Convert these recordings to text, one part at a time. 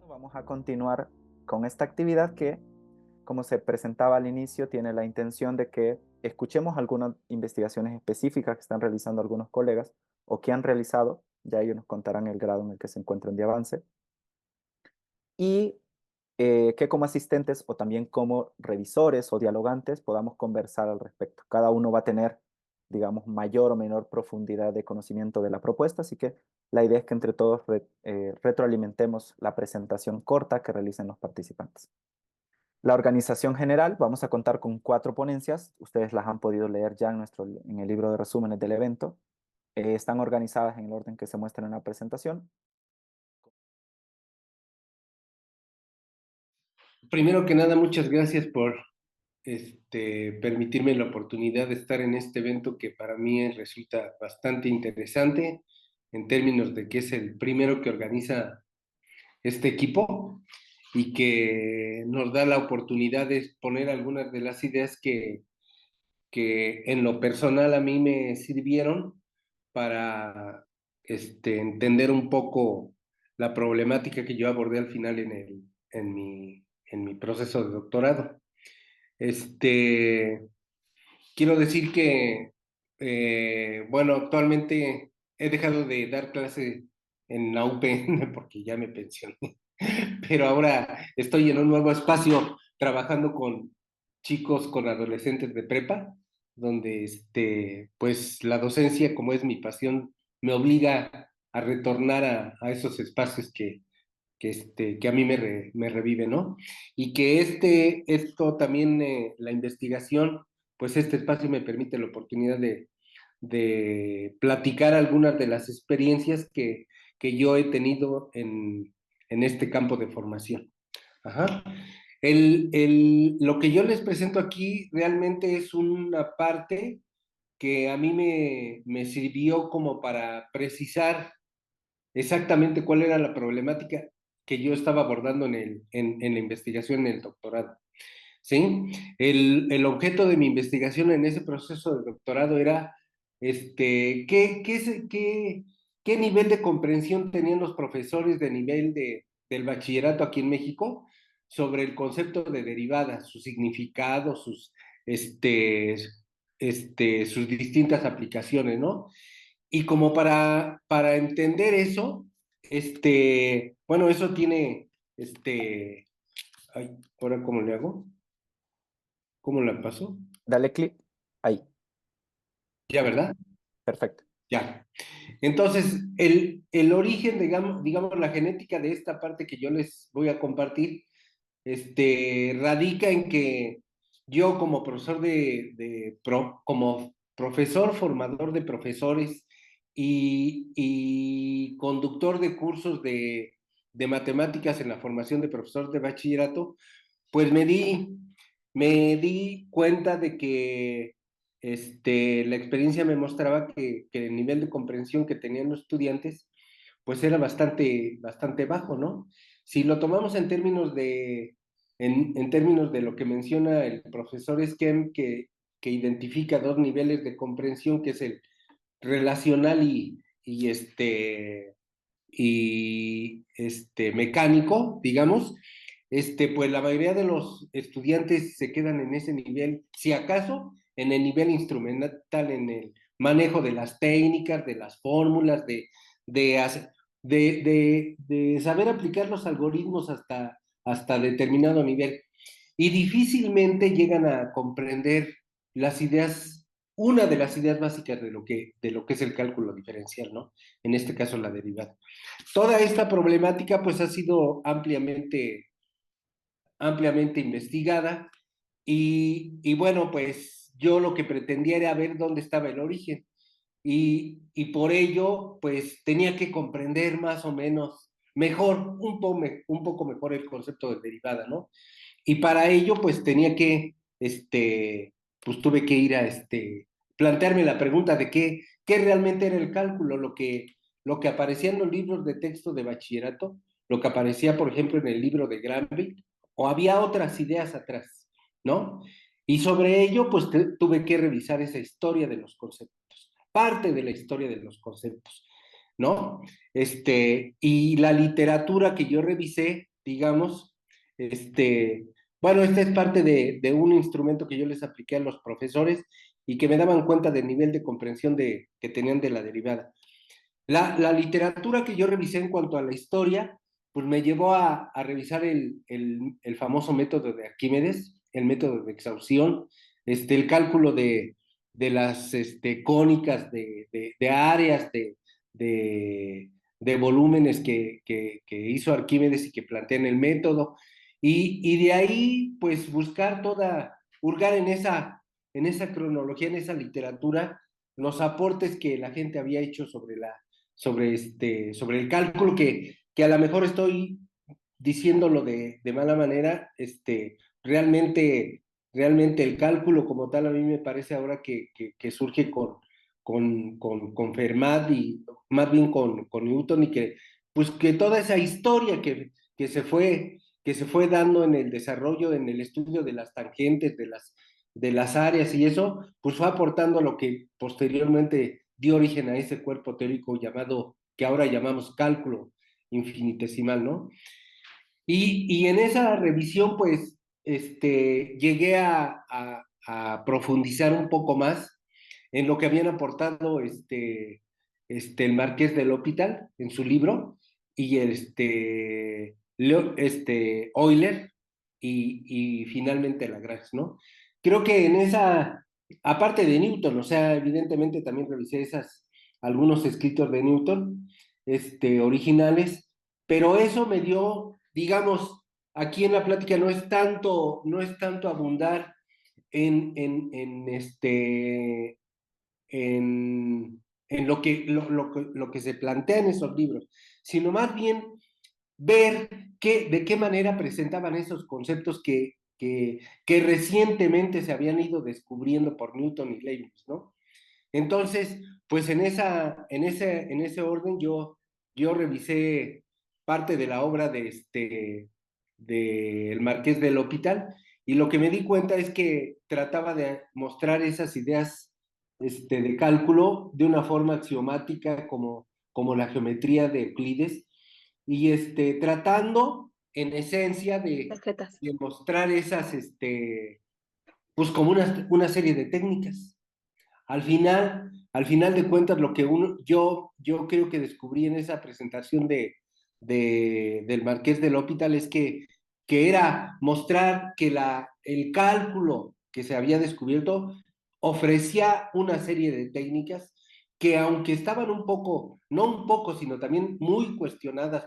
Vamos a continuar con esta actividad que, como se presentaba al inicio, tiene la intención de que escuchemos algunas investigaciones específicas que están realizando algunos colegas o que han realizado, ya ellos nos contarán el grado en el que se encuentran de avance, y que como asistentes o también como revisores o dialogantes podamos conversar al respecto. Cada uno va a tener, digamos, mayor o menor profundidad de conocimiento de la propuesta, así que la idea es que entre todos retroalimentemos la presentación corta que realicen los participantes. La organización general, vamos a contar con 4 ponencias, ustedes las han podido leer ya en el libro de resúmenes del evento. Están organizadas en el orden que se muestra en la presentación. Primero que nada, muchas gracias por permitirme la oportunidad de estar en este evento que para mí resulta bastante interesante en términos de que es el primero que organiza este equipo y que nos da la oportunidad de exponer algunas de las ideas que en lo personal a mí me sirvieron para entender un poco la problemática que yo abordé al final en mi proceso de doctorado. Este, Quiero decir que, bueno, actualmente he dejado de dar clase en la UPN porque ya me pensioné, pero ahora estoy en un nuevo espacio trabajando con chicos, con adolescentes de prepa, donde pues la docencia, como es mi pasión, me obliga a retornar a esos espacios que a mí me revive, ¿no? Y que esto también, la investigación, pues este espacio me permite la oportunidad de platicar algunas de las experiencias que yo he tenido en este campo de formación. Ajá. Lo que yo les presento aquí realmente es una parte que a mí me sirvió como para precisar exactamente cuál era la problemática que yo estaba abordando en la investigación, en el doctorado. ¿Sí? El objeto de mi investigación en ese proceso de doctorado era qué nivel de comprensión tenían los profesores de nivel del bachillerato aquí en México sobre el concepto de derivada, su significado, sus distintas aplicaciones, ¿no? Y como para entender eso, bueno, eso tiene, ay, ¿ahora cómo le hago? ¿Cómo la paso? Dale clic ahí. Ya, Ok, ¿verdad? perfecto. Ya. Entonces, el origen, digamos, la genética de esta parte que yo les voy a compartir, radica en que yo como profesor como profesor formador de profesores y conductor de cursos de matemáticas en la formación de profesor de bachillerato, pues me di cuenta de que la experiencia me mostraba que el nivel de comprensión que tenían los estudiantes, pues era bastante bajo, ¿no? Si lo tomamos en términos de lo que menciona el profesor Skem, que identifica 2 niveles de comprensión, que es el relacional y mecánico, digamos, pues la mayoría de los estudiantes se quedan en ese nivel, si acaso, en el nivel instrumental, en el manejo de las técnicas, de las fórmulas, de, hacer- de saber aplicar los algoritmos hasta determinado nivel. Y difícilmente llegan a comprender las ideas, una de las ideas básicas de lo que es el cálculo diferencial, ¿no? En este caso, la derivada. Toda esta problemática pues ha sido ampliamente investigada y bueno, pues yo lo que pretendía era ver dónde estaba el origen y por ello pues tenía que comprender más o menos mejor, un poco mejor el concepto de derivada, ¿no? Y para ello pues tenía que, pues tuve que ir a plantearme la pregunta de qué realmente era el cálculo, lo que aparecía en los libros de texto de bachillerato, lo que aparecía, por ejemplo, en el libro de Granville, o había otras ideas atrás, ¿no? Y sobre ello, pues tuve que revisar esa historia de los conceptos, parte de la historia de los conceptos, ¿no? Y la literatura que yo revisé, digamos. Bueno, esta es parte de un instrumento que yo les apliqué a los profesores y que me daban cuenta del nivel de comprensión que tenían de la derivada. La literatura que yo revisé en cuanto a la historia, pues me llevó a revisar el famoso método de Arquímedes, el método de exhaustión, el cálculo de las cónicas, de áreas, de, de volúmenes que hizo Arquímedes y que plantea en el método, y de ahí, pues buscar hurgar en esa cronología, en esa literatura, los aportes que la gente había hecho sobre el cálculo, que a lo mejor estoy diciéndolo de mala manera, realmente el cálculo como tal a mí me parece ahora que surge con Fermat y más bien con Newton y pues que toda esa historia que se fue dando en el desarrollo, en el estudio de las tangentes, de las áreas y eso, pues fue aportando lo que posteriormente dio origen a ese cuerpo teórico llamado, que ahora llamamos cálculo infinitesimal, ¿no? Y en esa revisión, pues, llegué a profundizar un poco más en lo que habían aportado el Marqués del Hospital en su libro y Euler y finalmente Lagrange, ¿no? Creo que en esa, aparte de Newton, o sea, evidentemente también revisé algunos escritos de Newton, originales, pero eso me dio, digamos, aquí en la plática no es tanto abundar en en lo que se plantea en esos libros, sino más bien ver de qué manera presentaban esos conceptos que recientemente se habían ido descubriendo por Newton y Leibniz, ¿no? Entonces, pues en ese orden yo revisé parte de la obra de el Marqués del Hospital y lo que me di cuenta es que trataba de mostrar esas ideas de cálculo de una forma axiomática como la geometría de Euclides y tratando en esencia Tarjetas. de mostrar pues como una serie de técnicas. Al final de cuentas, lo que yo creo que descubrí en esa presentación del Marqués del Hospital es que era mostrar que el cálculo que se había descubierto ofrecía una serie de técnicas que aunque estaban un poco, no un poco, sino también muy cuestionadas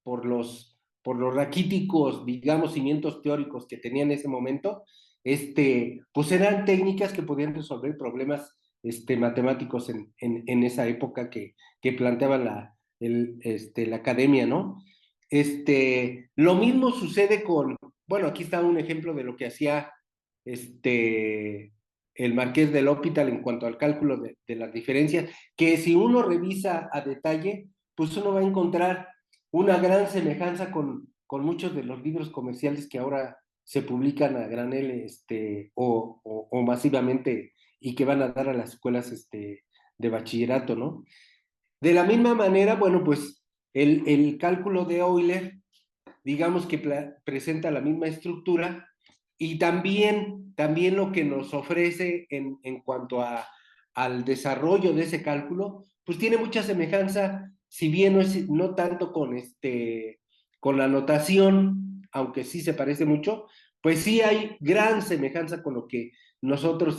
por los raquíticos, digamos, cimientos teóricos que tenía en ese momento, pues eran técnicas que podían resolver problemas matemáticos en esa época que planteaba la academia, ¿no? Lo mismo sucede bueno, aquí está un ejemplo de lo que hacía el Marqués del Hospital en cuanto al cálculo de las diferencias, que si uno revisa a detalle, pues uno va a encontrar una gran semejanza con muchos de los libros comerciales que ahora se publican a granel o masivamente y que van a dar a las escuelas de bachillerato, ¿no? De la misma manera, bueno, pues el cálculo de Euler, digamos que presenta la misma estructura y también lo que nos ofrece en cuanto al desarrollo de ese cálculo, pues tiene mucha semejanza, si bien no tanto con la notación, aunque sí se parece mucho, pues sí hay gran semejanza con lo que nosotros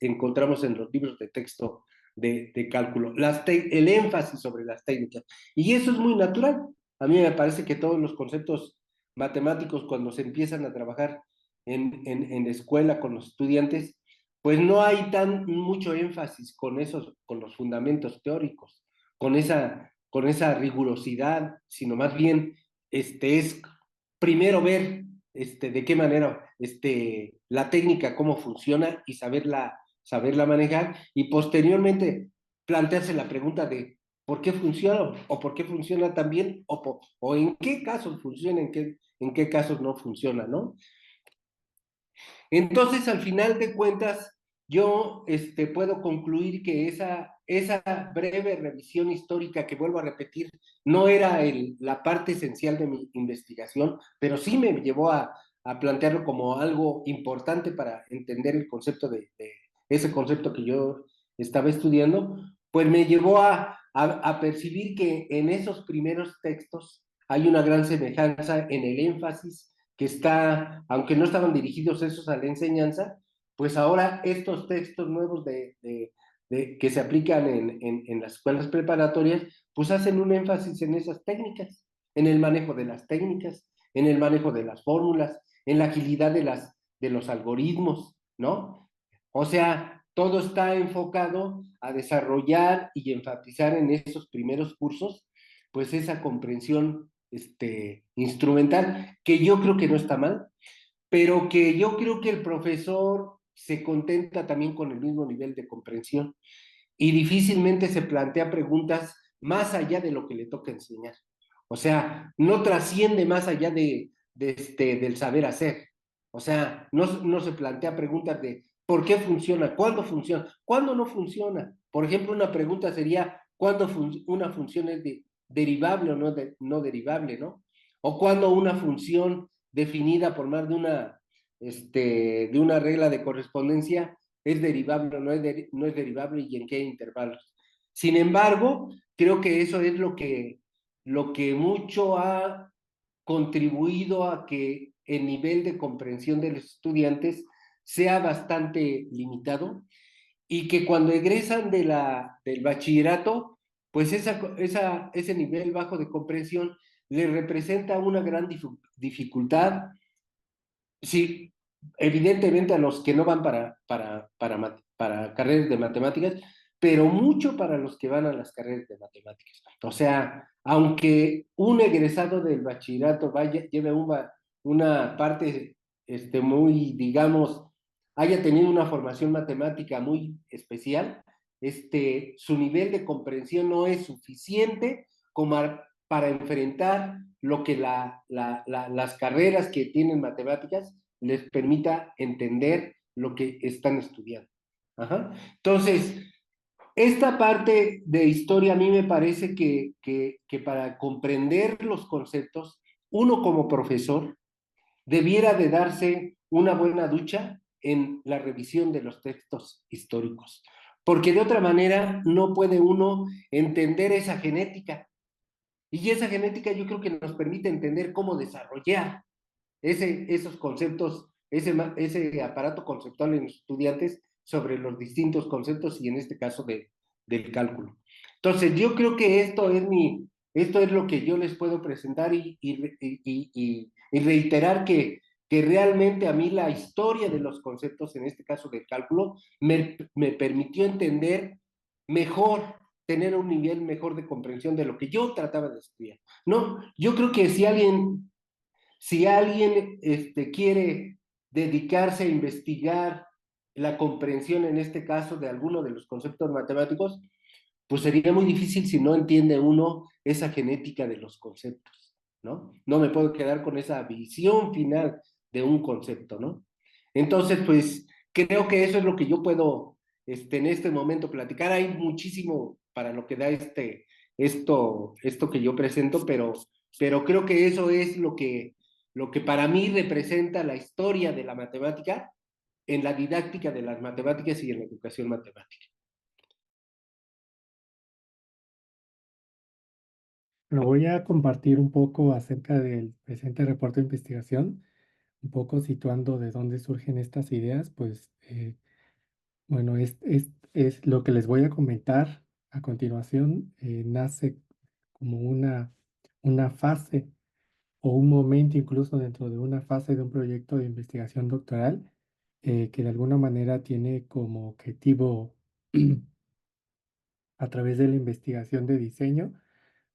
encontramos en los libros de texto de cálculo, el énfasis sobre las técnicas. Y eso es muy natural. A mí me parece que todos los conceptos matemáticos, cuando se empiezan a trabajar en la escuela con los estudiantes, pues no hay tan mucho énfasis con los fundamentos teóricos, con esa rigurosidad, sino más bien es primero ver de qué manera la técnica, cómo funciona y saberla manejar y posteriormente plantearse la pregunta de por qué funciona o por qué funciona tan bien o en qué casos funciona, en qué casos no funciona, ¿no? Entonces, al final de cuentas, yo puedo concluir que esa breve revisión histórica que vuelvo a repetir, no era la parte esencial de mi investigación, pero sí me llevó a plantearlo como algo importante para entender el concepto de ese concepto que yo estaba estudiando, pues me llevó a percibir que en esos primeros textos hay una gran semejanza en el énfasis que está, aunque no estaban dirigidos esos a la enseñanza, pues ahora estos textos nuevos que se aplican en las escuelas preparatorias, pues hacen un énfasis en esas técnicas, en el manejo de las técnicas, en el manejo de las fórmulas, en la agilidad de los algoritmos, ¿no? O sea, todo está enfocado a desarrollar y enfatizar en esos primeros cursos, pues esa comprensión instrumental, que yo creo que no está mal, pero que yo creo que el profesor se contenta también con el mismo nivel de comprensión y difícilmente se plantea preguntas más allá de lo que le toca enseñar. O sea, no trasciende más allá del saber hacer. O sea, no se plantea preguntas de por qué funciona, cuándo no funciona. Por ejemplo, una pregunta sería, ¿cuándo una función es derivable o no derivable, ¿no? O cuándo una función definida por más de una regla de correspondencia es derivable o no es derivable y en qué intervalos. Sin embargo, creo que eso es lo que mucho ha contribuido a que el nivel de comprensión de los estudiantes sea bastante limitado y que cuando egresan del bachillerato, pues ese nivel bajo de comprensión les representa una gran dificultad. Sí, evidentemente a los que no van para carreras de matemáticas, pero mucho para los que van a las carreras de matemáticas. O sea, aunque un egresado del bachillerato lleve una parte muy, digamos, haya tenido una formación matemática muy especial, su nivel de comprensión no es suficiente como para enfrentar lo que las carreras que tienen matemáticas les permita entender lo que están estudiando. Ajá. Entonces, esta parte de historia a mí me parece que para comprender los conceptos, uno como profesor debiera de darse una buena ducha en la revisión de los textos históricos, porque de otra manera no puede uno entender esa genética. Y esa genética yo creo que nos permite entender cómo desarrollar esos conceptos, ese aparato conceptual en los estudiantes sobre los distintos conceptos y en este caso del cálculo. Entonces, yo creo que esto es lo que yo les puedo presentar y reiterar que realmente a mí la historia de los conceptos, en este caso del cálculo, me permitió entender mejor, tener un nivel mejor de comprensión de lo que yo trataba de estudiar. No, yo creo que si alguien quiere dedicarse a investigar la comprensión, en este caso, de alguno de los conceptos matemáticos, pues sería muy difícil si no entiende uno esa genética de los conceptos, ¿no? No me puedo quedar con esa visión final de un concepto, ¿no? Entonces, pues creo que eso es lo que yo puedo en este momento platicar. Hay muchísimo para lo que da esto que yo presento, pero creo que eso es lo que para mí representa la historia de la matemática en la didáctica de las matemáticas y en la educación matemática. Lo voy a compartir un poco acerca del presente reporte de investigación, un poco situando de dónde surgen estas ideas, pues bueno, es lo que les voy a comentar a continuación, nace como una fase o un momento incluso dentro de una fase de un proyecto de investigación doctoral que de alguna manera tiene como objetivo a través de la investigación de diseño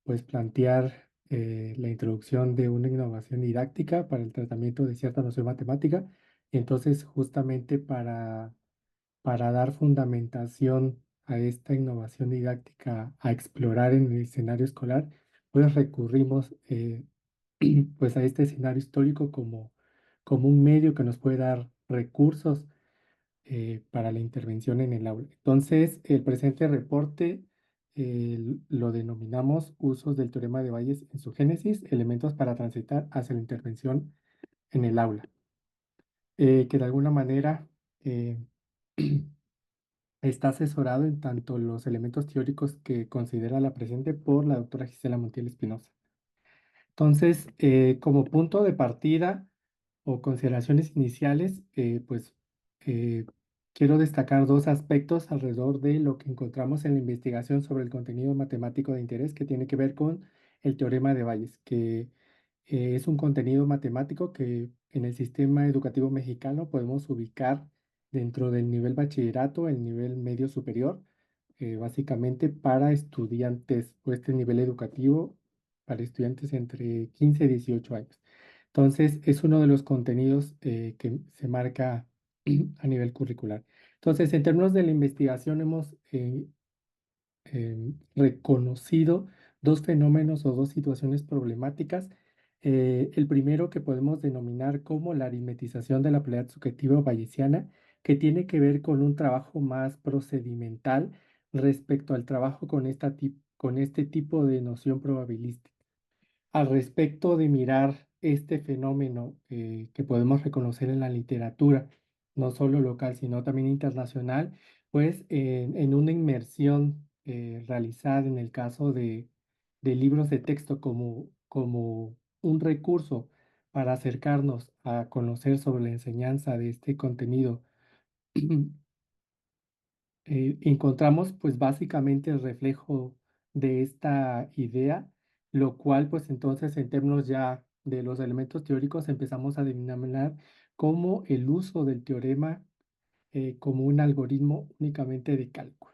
pues plantear la introducción de una innovación didáctica para el tratamiento de cierta noción matemática. Y entonces, justamente para dar fundamentación a esta innovación didáctica a explorar en el escenario escolar, pues recurrimos pues a este escenario histórico como un medio que nos puede dar recursos para la intervención en el aula. Entonces, el presente reporte lo denominamos usos del teorema de Bayes en su génesis, elementos para transitar hacia la intervención en el aula, que de alguna manera eh, está asesorado en tanto los elementos teóricos que considera la presente por la doctora Gisela Montiel Espinosa. Entonces, como punto de partida o consideraciones iniciales, pues eh, quiero destacar dos aspectos alrededor de lo que encontramos en la investigación sobre el contenido matemático de interés que tiene que ver con el teorema de Bayes, que es un contenido matemático que en el sistema educativo mexicano podemos ubicar dentro del nivel bachillerato, el nivel medio superior, básicamente para estudiantes o este nivel educativo para estudiantes entre 15 y 18 años. Entonces, es uno de los contenidos que se marca a nivel curricular. Entonces, en términos de la investigación, hemos reconocido dos fenómenos o dos situaciones problemáticas. El primero que podemos denominar como la aritmetización de la pluralidad subjetiva bayesiana, que tiene que ver con un trabajo más procedimental respecto al trabajo con este tipo de noción probabilística. Al respecto de mirar este fenómeno que podemos reconocer en la literatura, no solo local, sino también internacional, pues en una inmersión realizada en el caso de libros de texto como un recurso para acercarnos a conocer sobre la enseñanza de este contenido encontramos pues básicamente el reflejo de esta idea, lo cual pues entonces en términos ya de los elementos teóricos empezamos a denominar como el uso del teorema como un algoritmo únicamente de cálculo.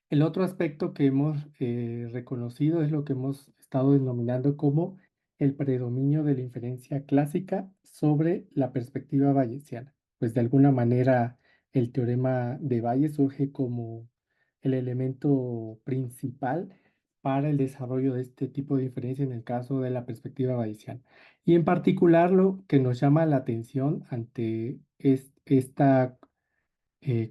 El otro aspecto que hemos reconocido es lo que hemos estado denominando como el predominio de la inferencia clásica sobre la perspectiva bayesiana. Pues de alguna manera el teorema de Bayes surge como el elemento principal para el desarrollo de este tipo de inferencia en el caso de la perspectiva bayesiana. Y en particular lo que nos llama la atención ante esta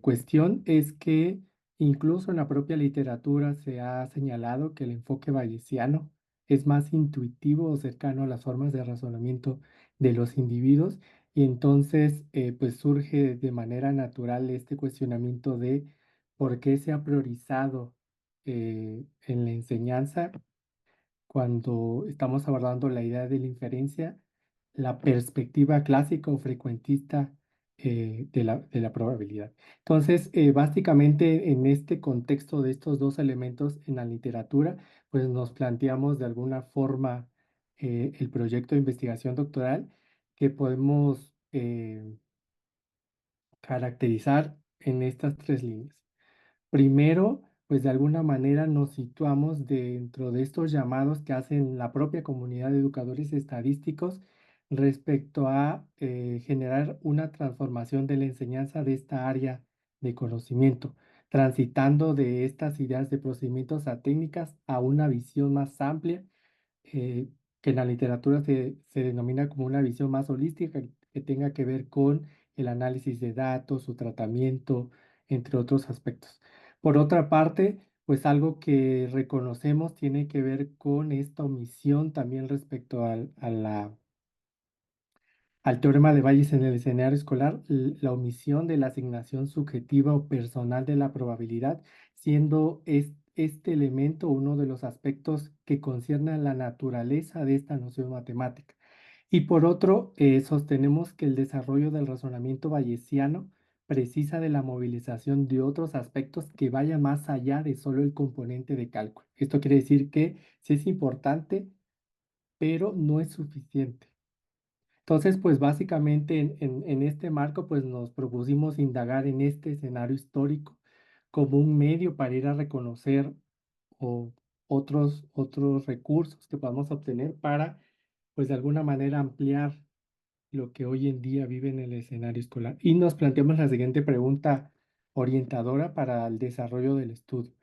cuestión es que incluso en la propia literatura se ha señalado que el enfoque bayesiano es más intuitivo o cercano a las formas de razonamiento de los individuos y entonces pues surge de manera natural este cuestionamiento de por qué se ha priorizado en la enseñanza cuando estamos abordando la idea de la inferencia, la perspectiva clásica o frecuentista de la probabilidad. Entonces, básicamente en este contexto de estos dos elementos en la literatura, pues nos planteamos de alguna forma el proyecto de investigación doctoral que podemos caracterizar en estas tres líneas. Primero, pues de alguna manera nos situamos dentro de estos llamados que hacen la propia comunidad de educadores estadísticos respecto a generar una transformación de la enseñanza de esta área de conocimiento, transitando de estas ideas de procedimientos a técnicas a una visión más amplia eh, que en la literatura se denomina como una visión más holística que tenga que ver con el análisis de datos, su tratamiento, entre otros aspectos. Por otra parte, pues algo que reconocemos tiene que ver con esta omisión también respecto al teorema de Bayes en el escenario escolar, la omisión de la asignación subjetiva o personal de la probabilidad, siendo este elemento uno de los aspectos que concierne a la naturaleza de esta noción matemática. Y por otro, sostenemos que el desarrollo del razonamiento bayesiano precisa de la movilización de otros aspectos que vayan más allá de solo el componente de cálculo. Esto quiere decir que sí es importante, pero no es suficiente. Entonces, pues básicamente en este marco, pues nos propusimos indagar en este escenario histórico como un medio para ir a reconocer o otros recursos que podamos obtener para, pues de alguna manera ampliar lo que hoy en día vive en el escenario escolar. Y nos planteamos la siguiente pregunta orientadora para el desarrollo del estudio.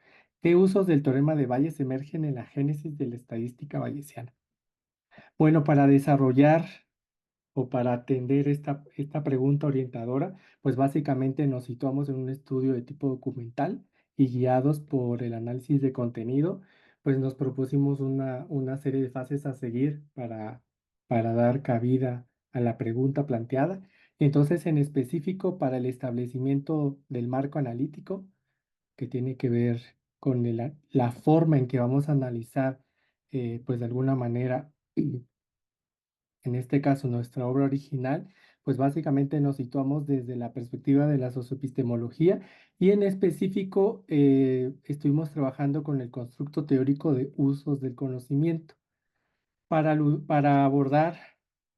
¿Qué usos del teorema de Bayes emergen en la génesis de la estadística bayesiana? Bueno, para desarrollar o para atender esta pregunta orientadora, pues básicamente nos situamos en un estudio de tipo documental y guiados por el análisis de contenido, pues nos propusimos una serie de fases a seguir para dar cabida a la pregunta planteada. Entonces, en específico, para el establecimiento del marco analítico, que tiene que ver con la forma en que vamos a analizar, pues de alguna manera, en este caso nuestra obra original, pues básicamente nos situamos desde la perspectiva de la socioepistemología y en específico estuvimos trabajando con el constructo teórico de usos del conocimiento para abordar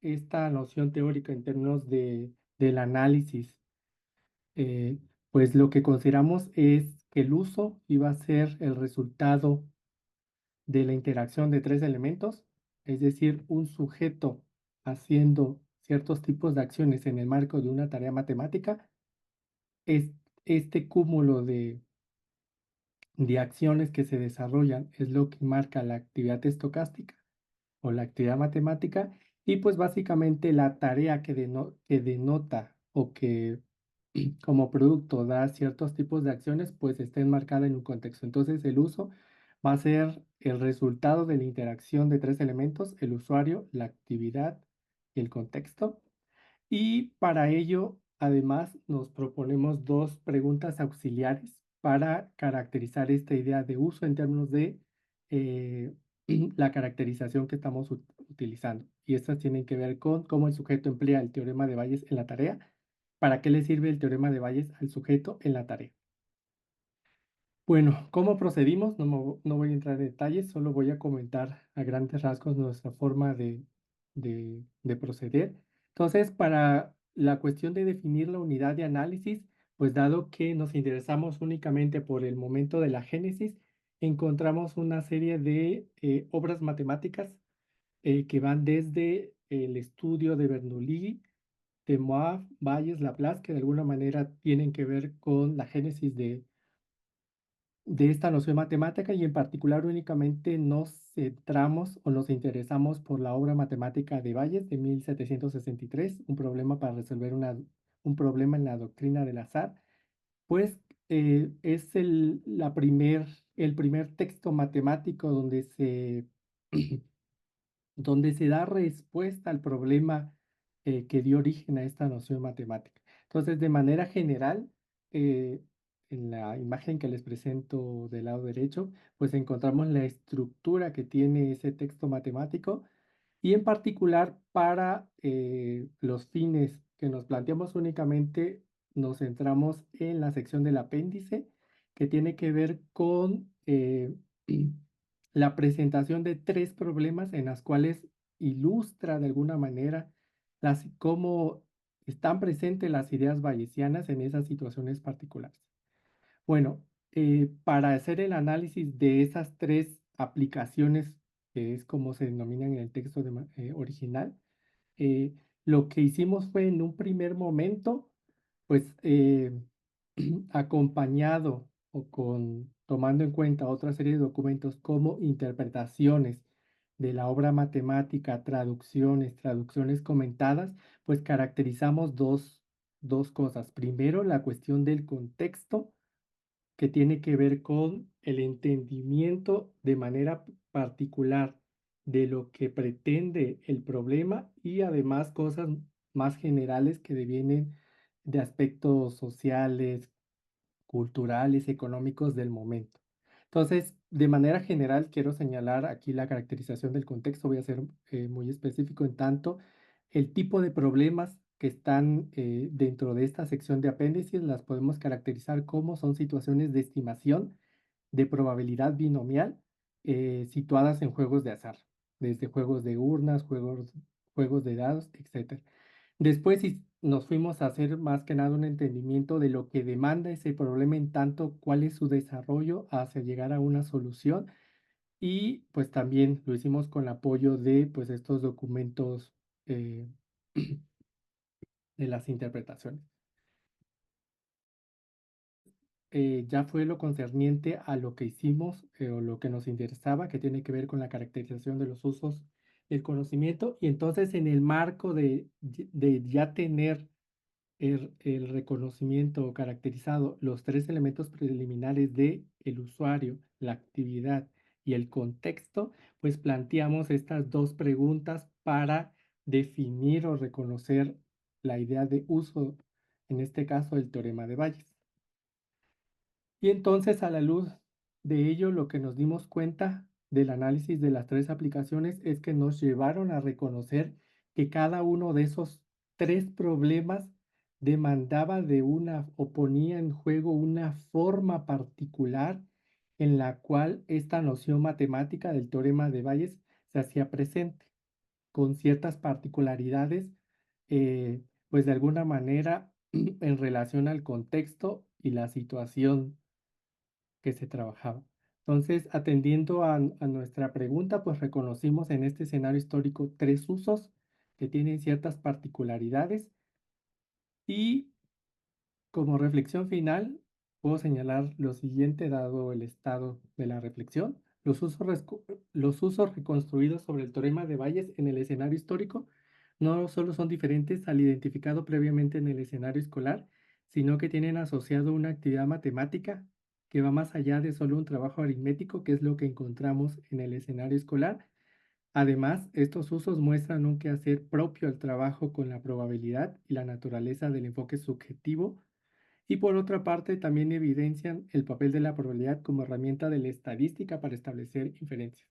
esta noción teórica en términos del análisis. eh, pues lo que consideramos es que el uso iba a ser el resultado de la interacción de tres elementos, es decir, un sujeto haciendo ciertos tipos de acciones en el marco de una tarea matemática, es este cúmulo de acciones que se desarrollan es lo que marca la actividad estocástica o la actividad matemática, y pues básicamente la tarea que denota o que como producto da ciertos tipos de acciones, pues está enmarcada en un contexto. Entonces el uso va a ser el resultado de la interacción de tres elementos: el usuario, la actividad y el contexto. Y para ello, además, nos proponemos dos preguntas auxiliares para caracterizar esta idea de uso en términos de eh, la caracterización que estamos utilizando. Y estas tienen que ver con cómo el sujeto emplea el teorema de Bayes en la tarea, para qué le sirve el teorema de Bayes al sujeto en la tarea. Bueno, ¿cómo procedimos? No voy a entrar en detalles, solo voy a comentar a grandes rasgos nuestra forma de proceder. Entonces, para la cuestión de definir la unidad de análisis, pues dado que nos interesamos únicamente por el momento de la génesis, encontramos una serie de obras matemáticas que van desde el estudio de Bernoulli, de Moivre, Bayes, Laplace, que de alguna manera tienen que ver con la génesis de esta noción matemática, y en particular únicamente nos centramos o nos interesamos por la obra matemática de Bayes de 1763, un problema para resolver un problema en la doctrina del azar, pues es el primer texto matemático donde se da respuesta al problema que dio origen a esta noción matemática. Entonces, de manera general, eh, en la imagen que les presento del lado derecho, pues encontramos la estructura que tiene ese texto matemático, y en particular para los fines que nos planteamos únicamente nos centramos en la sección del apéndice, que tiene que ver con la presentación de tres problemas en las cuales ilustra de alguna manera cómo están presentes las ideas bayesianas en esas situaciones particulares. Bueno, para hacer el análisis de esas tres aplicaciones, que es como se denominan en el texto original, eh, lo que hicimos fue en un primer momento, pues acompañado o tomando en cuenta otra serie de documentos como interpretaciones de la obra matemática, traducciones comentadas, pues caracterizamos dos cosas. Primero, la cuestión del contexto, que tiene que ver con el entendimiento de manera particular de lo que pretende el problema, y además cosas más generales que devienen de aspectos sociales, culturales, económicos del momento. Entonces, de manera general, quiero señalar aquí la caracterización del contexto. Voy a ser muy específico en tanto el tipo de problemas que están dentro de esta sección de apéndices las podemos caracterizar como son situaciones de estimación de probabilidad binomial situadas en juegos de azar, desde juegos de urnas, juegos de dados, etc. Después nos fuimos a hacer más que nada un entendimiento de lo que demanda ese problema, en tanto cuál es su desarrollo hacia llegar a una solución, y pues también lo hicimos con el apoyo de pues estos documentos eh, de las interpretaciones. Ya fue lo concerniente a lo que hicimos o lo que nos interesaba, que tiene que ver con la caracterización de los usos el conocimiento y entonces en el marco de ya tener el reconocimiento caracterizado, los tres elementos preliminares de el usuario, la actividad y el contexto, pues planteamos estas dos preguntas para definir o reconocer la idea de uso, en este caso el teorema de Bayes. Y entonces, a la luz de ello, lo que nos dimos cuenta del análisis de las tres aplicaciones es que nos llevaron a reconocer que cada uno de esos tres problemas demandaba de una o ponía en juego una forma particular en la cual esta noción matemática del teorema de Bayes se hacía presente, con ciertas particularidades, pues de alguna manera en relación al contexto y la situación que se trabajaba. Entonces, atendiendo a nuestra pregunta, pues reconocimos en este escenario histórico tres usos que tienen ciertas particularidades y como reflexión final, puedo señalar lo siguiente, dado el estado de la reflexión. Los usos reconstruidos sobre el teorema de Bayes en el escenario histórico no solo son diferentes al identificado previamente en el escenario escolar, sino que tienen asociado una actividad matemática que va más allá de solo un trabajo aritmético, que es lo que encontramos en el escenario escolar. Además, estos usos muestran un quehacer propio al trabajo con la probabilidad y la naturaleza del enfoque subjetivo y por otra parte, también evidencian el papel de la probabilidad como herramienta de la estadística para establecer inferencias.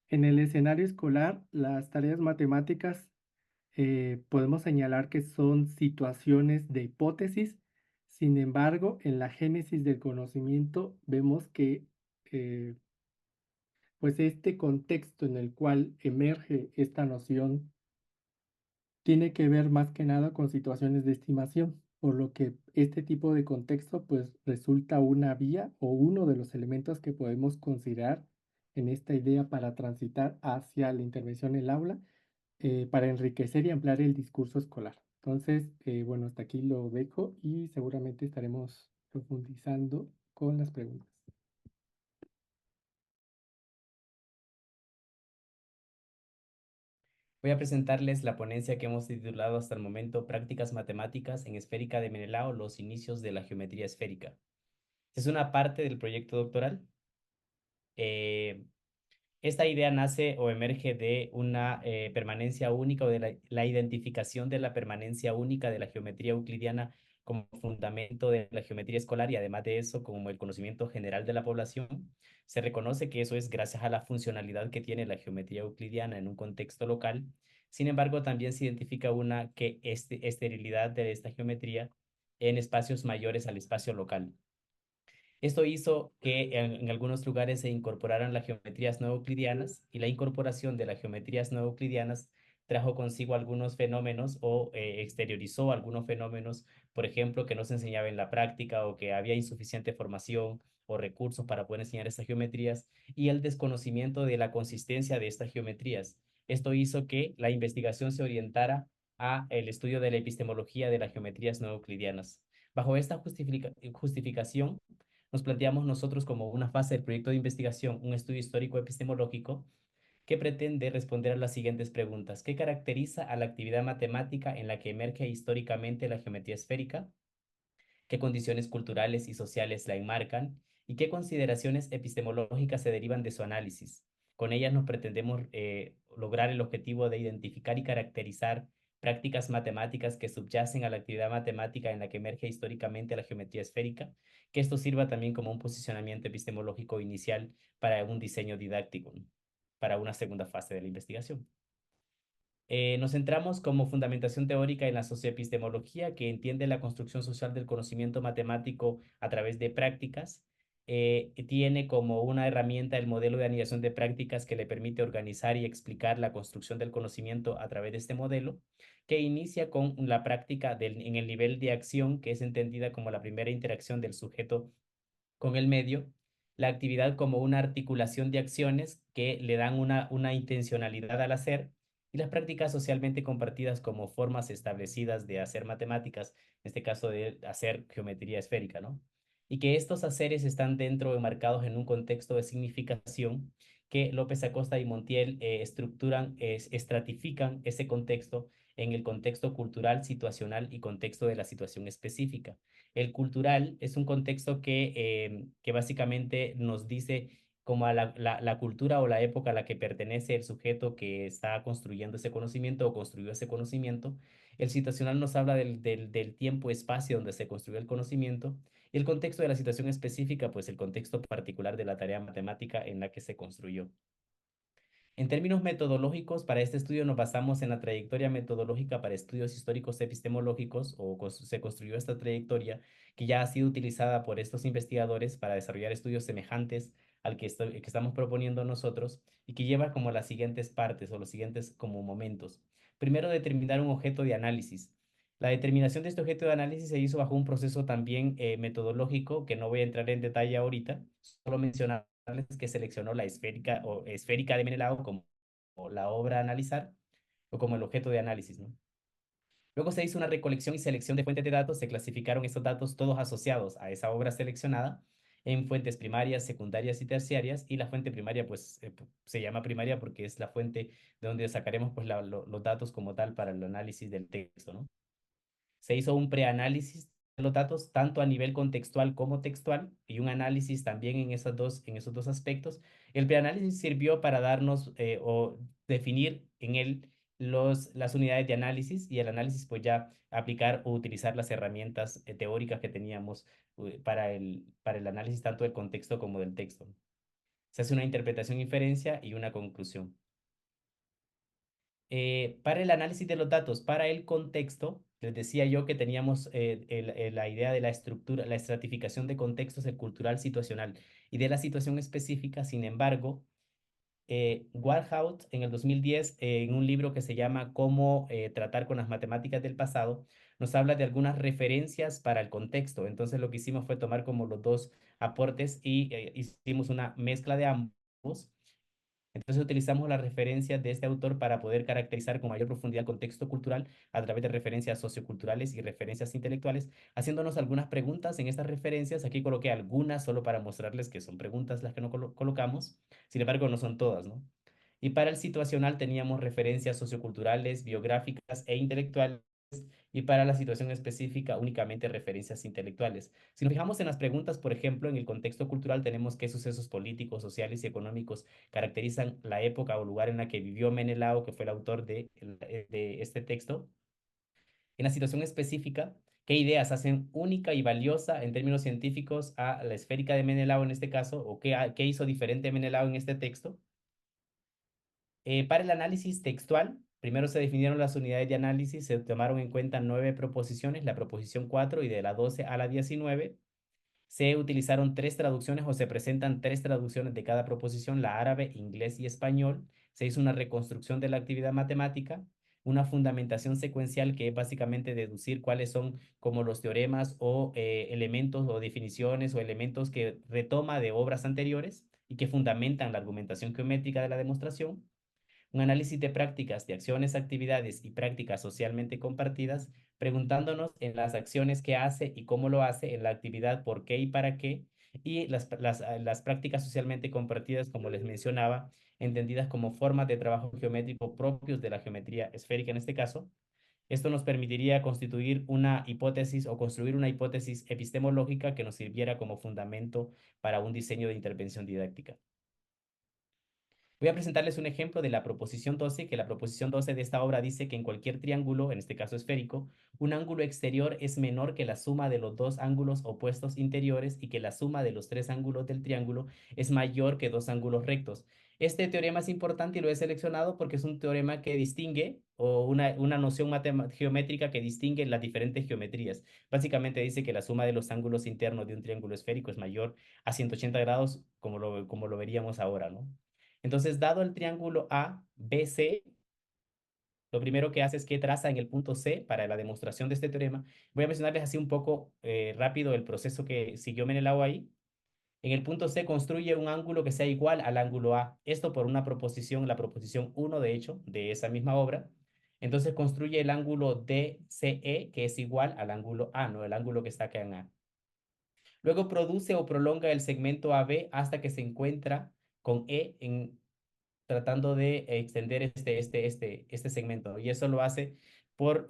En el escenario escolar, las tareas matemáticas podemos señalar que son situaciones de hipótesis. Sin embargo, en la génesis del conocimiento vemos que eh, pues este contexto en el cual emerge esta noción tiene que ver más que nada con situaciones de estimación, por lo que este tipo de contexto pues resulta una vía o uno de los elementos que podemos considerar en esta idea para transitar hacia la intervención en el aula, para enriquecer y ampliar el discurso escolar. Entonces, bueno, hasta aquí lo dejo y seguramente estaremos profundizando con las preguntas. Voy a presentarles la ponencia que hemos titulado hasta el momento Prácticas Matemáticas en Esférica de Menelao, los inicios de la geometría esférica. Es una parte del proyecto doctoral. Eh, Esta idea nace o emerge de una permanencia única o de la identificación de la permanencia única de la geometría euclidiana como fundamento de la geometría escolar y además de eso como el conocimiento general de la población. Se reconoce que eso es gracias a la funcionalidad que tiene la geometría euclidiana en un contexto local. Sin embargo, también se identifica una esterilidad de esta geometría en espacios mayores al espacio local. Esto hizo que en algunos lugares se incorporaran las geometrías no euclidianas y la incorporación de las geometrías no euclidianas trajo consigo algunos fenómenos o exteriorizó algunos fenómenos, por ejemplo, que no se enseñaba en la práctica o que había insuficiente formación o recursos para poder enseñar estas geometrías y el desconocimiento de la consistencia de estas geometrías. Esto hizo que la investigación se orientara a el estudio de la epistemología de las geometrías no euclidianas. Bajo esta justificación, nos planteamos nosotros como una fase del proyecto de investigación, un estudio histórico epistemológico que pretende responder a las siguientes preguntas. ¿Qué caracteriza a la actividad matemática en la que emerge históricamente la geometría esférica? ¿Qué condiciones culturales y sociales la enmarcan? ¿Y qué consideraciones epistemológicas se derivan de su análisis? Con ellas nos pretendemos lograr el objetivo de identificar y caracterizar prácticas matemáticas que subyacen a la actividad matemática en la que emerge históricamente la geometría esférica, que esto sirva también como un posicionamiento epistemológico inicial para un diseño didáctico, ¿no? Para una segunda fase de la investigación. Nos centramos como fundamentación teórica en la socioepistemología, que entiende la construcción social del conocimiento matemático a través de prácticas. Tiene como una herramienta el modelo de anidación de prácticas que le permite organizar y explicar la construcción del conocimiento a través de este modelo, que inicia con la práctica en el nivel de acción, que es entendida como la primera interacción del sujeto con el medio, la actividad como una articulación de acciones que le dan una intencionalidad al hacer, y las prácticas socialmente compartidas como formas establecidas de hacer matemáticas, en este caso de hacer geometría esférica, ¿no? Y que estos haceres están dentro enmarcados en un contexto de significación que López Acosta y Montiel estratifican ese contexto en el contexto cultural, situacional y contexto de la situación específica. El cultural es un contexto que básicamente nos dice como a la cultura o la época a la que pertenece el sujeto que está construyendo ese conocimiento o construyó ese conocimiento. El situacional nos habla del tiempo-espacio donde se construyó el conocimiento. Y el contexto de la situación específica, pues el contexto particular de la tarea matemática en la que se construyó. En términos metodológicos, para este estudio nos basamos en la trayectoria metodológica para estudios históricos epistemológicos, se construyó esta trayectoria que ya ha sido utilizada por estos investigadores para desarrollar estudios semejantes al que estamos proponiendo nosotros y que lleva como las siguientes partes o los siguientes como momentos. Primero, determinar un objeto de análisis. La determinación de este objeto de análisis se hizo bajo un proceso también metodológico que no voy a entrar en detalle ahorita, solo mencionar que seleccionó la esférica de Menelao como la obra a analizar o como el objeto de análisis, ¿no? Luego se hizo una recolección y selección de fuentes de datos, se clasificaron estos datos todos asociados a esa obra seleccionada en fuentes primarias, secundarias y terciarias, y la fuente primaria pues se llama primaria porque es la fuente de donde sacaremos pues los datos como tal para el análisis del texto, ¿no? Se hizo un preanálisis de los datos, tanto a nivel contextual como textual, y un análisis también en esos dos aspectos. El preanálisis sirvió para darnos o definir en él las unidades de análisis y el análisis pues ya aplicar o utilizar las herramientas teóricas que teníamos para el análisis tanto del contexto como del texto. Se hace una interpretación, inferencia y una conclusión. Para el análisis de los datos, para el contexto, les decía yo que teníamos la idea de la estructura, la estratificación de contextos, el cultural situacional y de la situación específica. Sin embargo, Warhout en el 2010, en un libro que se llama Cómo tratar con las matemáticas del pasado, nos habla de algunas referencias para el contexto. Entonces lo que hicimos fue tomar como los dos aportes y hicimos una mezcla de ambos. Entonces utilizamos las referencias de este autor para poder caracterizar con mayor profundidad el contexto cultural a través de referencias socioculturales y referencias intelectuales, haciéndonos algunas preguntas en estas referencias. Aquí coloqué algunas solo para mostrarles que son preguntas las que no colocamos, sin embargo no son todas, ¿no? Y para el situacional teníamos referencias socioculturales, biográficas e intelectuales, y para la situación específica únicamente referencias intelectuales. Si nos fijamos en las preguntas, por ejemplo, en el contexto cultural tenemos qué sucesos políticos, sociales y económicos caracterizan la época o lugar en la que vivió Menelao, que fue el autor de este texto. En la situación específica, ¿qué ideas hacen única y valiosa en términos científicos a la esférica de Menelao en este caso? ¿O qué hizo diferente Menelao en este texto? Para el análisis textual, primero se definieron las unidades de análisis, se tomaron en cuenta 9 proposiciones, la proposición 4 y de la 12 a la 19. Se utilizaron 3 traducciones o se presentan 3 traducciones de cada proposición, la árabe, inglés y español. Se hizo una reconstrucción de la actividad matemática, una fundamentación secuencial que es básicamente deducir cuáles son como los teoremas o elementos o definiciones o elementos que retoma de obras anteriores y que fundamentan la argumentación geométrica de la demostración. Un análisis de prácticas, de acciones, actividades y prácticas socialmente compartidas, preguntándonos en las acciones qué hace y cómo lo hace, en la actividad por qué y para qué, y las prácticas socialmente compartidas, como les mencionaba, entendidas como formas de trabajo geométrico propios de la geometría esférica en este caso. Esto nos permitiría constituir una hipótesis o construir una hipótesis epistemológica que nos sirviera como fundamento para un diseño de intervención didáctica. Voy a presentarles un ejemplo de la proposición 12, que la proposición 12 de esta obra dice que en cualquier triángulo, en este caso esférico, un ángulo exterior es menor que la suma de los dos ángulos opuestos interiores y que la suma de los 3 ángulos del triángulo es mayor que 2 ángulos rectos. Este teorema es importante y lo he seleccionado porque es un teorema que distingue o una noción geométrica que distingue las diferentes geometrías. Básicamente dice que la suma de los ángulos internos de un triángulo esférico es mayor a 180 grados, como lo veríamos ahora, ¿no? Entonces, dado el triángulo ABC, lo primero que hace es que traza en el punto C para la demostración de este teorema. Voy a mencionarles así un poco rápido el proceso que siguió Menelao ahí. En el punto C construye un ángulo que sea igual al ángulo A. Esto por una proposición, la proposición 1, de hecho, de esa misma obra. Entonces construye el ángulo DCE, que es igual al ángulo A, no el ángulo que está acá en A. Luego produce o prolonga el segmento AB hasta que se encuentra con E tratando de extender este segmento. Y eso lo hace por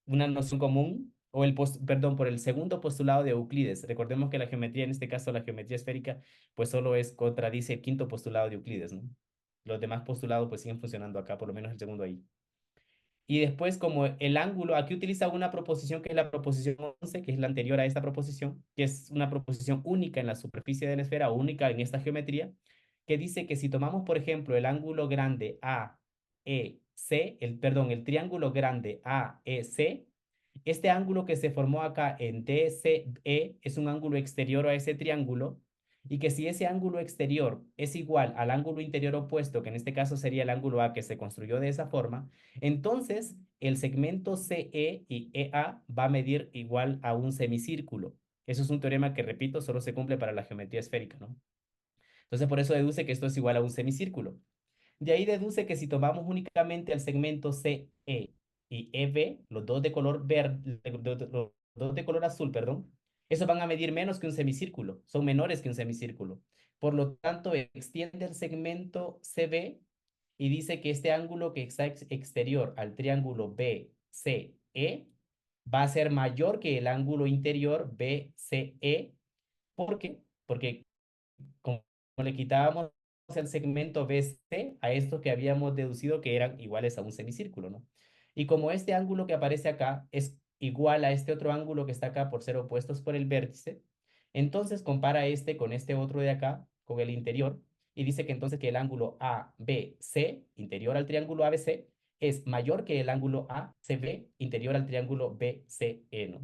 una noción común, o perdón, por el segundo postulado de Euclides. Recordemos que la geometría, en este caso la geometría esférica, pues solo contradice el quinto postulado de Euclides, ¿no? Los demás postulados pues siguen funcionando acá, por lo menos el segundo ahí. Y después, como el ángulo, aquí utiliza una proposición que es la proposición 11, que es la anterior a esta proposición, que es una proposición única en la superficie de la esfera, única en esta geometría, que dice que si tomamos, por ejemplo, el ángulo grande AEC, perdón, el triángulo grande AEC, este ángulo que se formó acá en DCE es un ángulo exterior a ese triángulo, y que si ese ángulo exterior es igual al ángulo interior opuesto, que en este caso sería el ángulo A que se construyó de esa forma, entonces el segmento CE y EA va a medir igual a un semicírculo. Eso es un teorema que, repito, solo se cumple para la geometría esférica, ¿no? Entonces por eso deduce que esto es igual a un semicírculo. De ahí deduce que si tomamos únicamente el segmento CE y EB, los dos de color verde, los dos de color azul, perdón, esos van a medir menos que un semicírculo, son menores que un semicírculo. Por lo tanto, extiende el segmento CB y dice que este ángulo que está exterior al triángulo BCE va a ser mayor que el ángulo interior BCE. ¿Por qué? Porque como le quitábamos el segmento BC a esto que habíamos deducido que eran iguales a un semicírculo, ¿no? Y como este ángulo que aparece acá es igual a este otro ángulo que está acá por ser opuestos por el vértice, entonces compara este con este otro de acá, con el interior, y dice que entonces que el ángulo ABC, interior al triángulo ABC, es mayor que el ángulo ACB, interior al triángulo BCE, ¿no?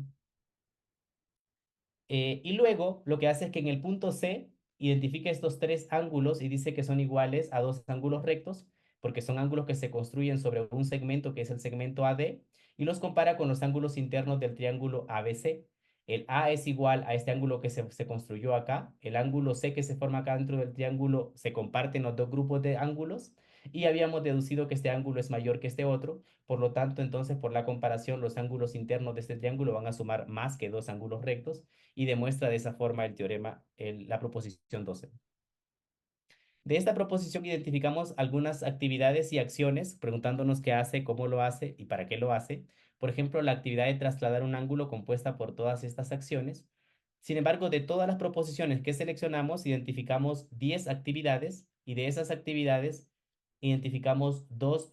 Y luego lo que hace es que en el punto C identifica estos tres ángulos y dice que son iguales a dos ángulos rectos, porque son ángulos que se construyen sobre un segmento que es el segmento AD, y los compara con los ángulos internos del triángulo ABC. El A es igual a este ángulo que se construyó acá, el ángulo C que se forma acá dentro del triángulo se comparten los dos grupos de ángulos, y habíamos deducido que este ángulo es mayor que este otro, por lo tanto, entonces, por la comparación, los ángulos internos de este triángulo van a sumar más que dos ángulos rectos, y demuestra de esa forma el teorema, la proposición 12. De esta proposición identificamos algunas actividades y acciones, preguntándonos qué hace, cómo lo hace y para qué lo hace. Por ejemplo, la actividad de trasladar un ángulo compuesta por todas estas acciones. Sin embargo, de todas las proposiciones que seleccionamos, identificamos 10 actividades, y de esas actividades identificamos dos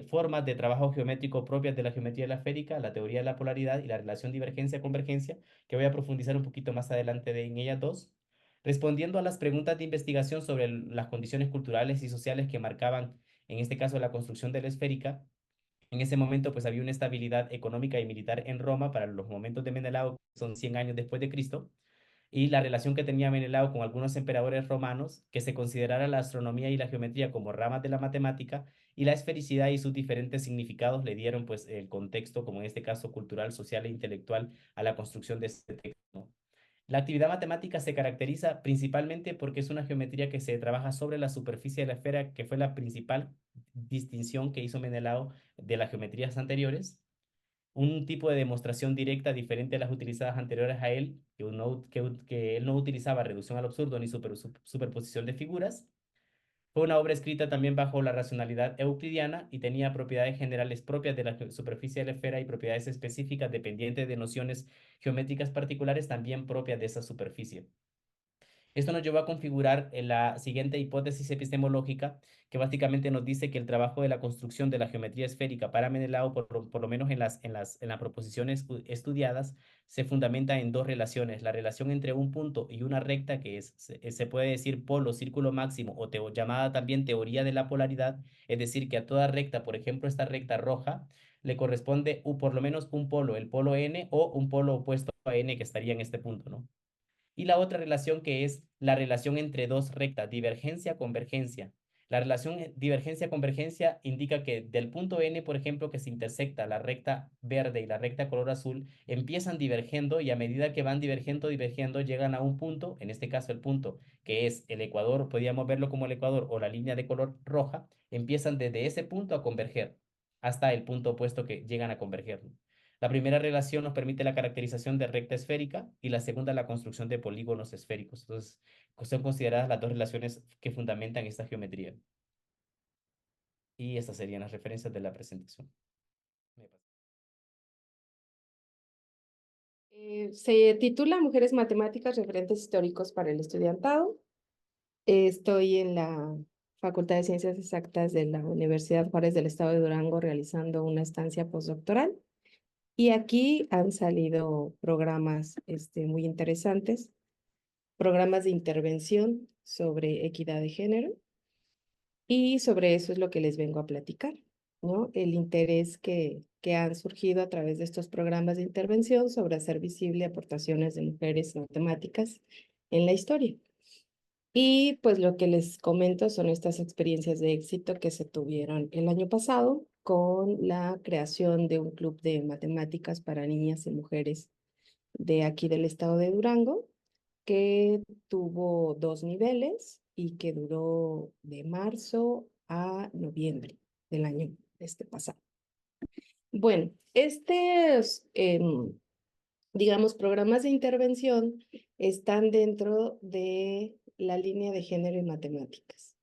formas de trabajo geométrico propias de la geometría esférica: la teoría de la polaridad y la relación divergencia-convergencia, que voy a profundizar un poquito más adelante en ellas dos. Respondiendo a las preguntas de investigación sobre las condiciones culturales y sociales que marcaban, en este caso, la construcción de la esférica, en ese momento pues había una estabilidad económica y militar en Roma para los momentos de Menelao, que son 100 años después de Cristo, y la relación que tenía Menelao con algunos emperadores romanos, que se considerara la astronomía y la geometría como ramas de la matemática, y la esfericidad y sus diferentes significados le dieron pues el contexto, como en este caso cultural, social e intelectual, a la construcción de este texto, ¿no? La actividad matemática se caracteriza principalmente porque es una geometría que se trabaja sobre la superficie de la esfera, que fue la principal distinción que hizo Menelao de las geometrías anteriores. Un tipo de demostración directa diferente a las utilizadas anteriores a él, que él no utilizaba reducción al absurdo ni superposición de figuras. Fue una obra escrita también bajo la racionalidad euclidiana y tenía propiedades generales propias de la superficie de la esfera y propiedades específicas dependientes de nociones geométricas particulares también propias de esa superficie. Esto nos llevó a configurar la siguiente hipótesis epistemológica, que básicamente nos dice que el trabajo de la construcción de la geometría esférica para Menelao, por lo menos en las proposiciones estudiadas, se fundamenta en dos relaciones: la relación entre un punto y una recta, que se puede decir polo, círculo máximo, o llamada también teoría de la polaridad, es decir, que a toda recta, por ejemplo esta recta roja, le corresponde por lo menos un polo, el polo n, o un polo opuesto a n, que estaría en este punto, ¿no? Y la otra relación, que es la relación entre dos rectas, divergencia-convergencia. La relación divergencia-convergencia indica que del punto N, por ejemplo, que se intersecta la recta verde y la recta color azul, empiezan divergiendo, y a medida que van divergiendo, llegan a un punto, en este caso el punto que es el ecuador, podríamos verlo como el ecuador o la línea de color roja, empiezan desde ese punto a converger hasta el punto opuesto que llegan a converger. La primera relación nos permite la caracterización de recta esférica y la segunda la construcción de polígonos esféricos. Entonces, son consideradas las dos relaciones que fundamentan esta geometría. Y estas serían las referencias de la presentación. Se titula Mujeres Matemáticas, referentes históricos para el estudiantado. Estoy en la Facultad de Ciencias Exactas de la Universidad Juárez del Estado de Durango realizando una estancia postdoctoral. Y aquí han salido programas muy interesantes, programas de intervención sobre equidad de género. Y sobre eso es lo que les vengo a platicar, ¿no? El interés que han surgido a través de estos programas de intervención sobre hacer visible aportaciones de mujeres matemáticas en la historia. Y pues lo que les comento son estas experiencias de éxito que se tuvieron el año pasado con la creación de un club de matemáticas para niñas y mujeres de aquí del estado de Durango, que tuvo 2 niveles y que duró de marzo a noviembre del año pasado. Bueno, estos, digamos, programas de intervención están dentro de la línea de género y matemáticas.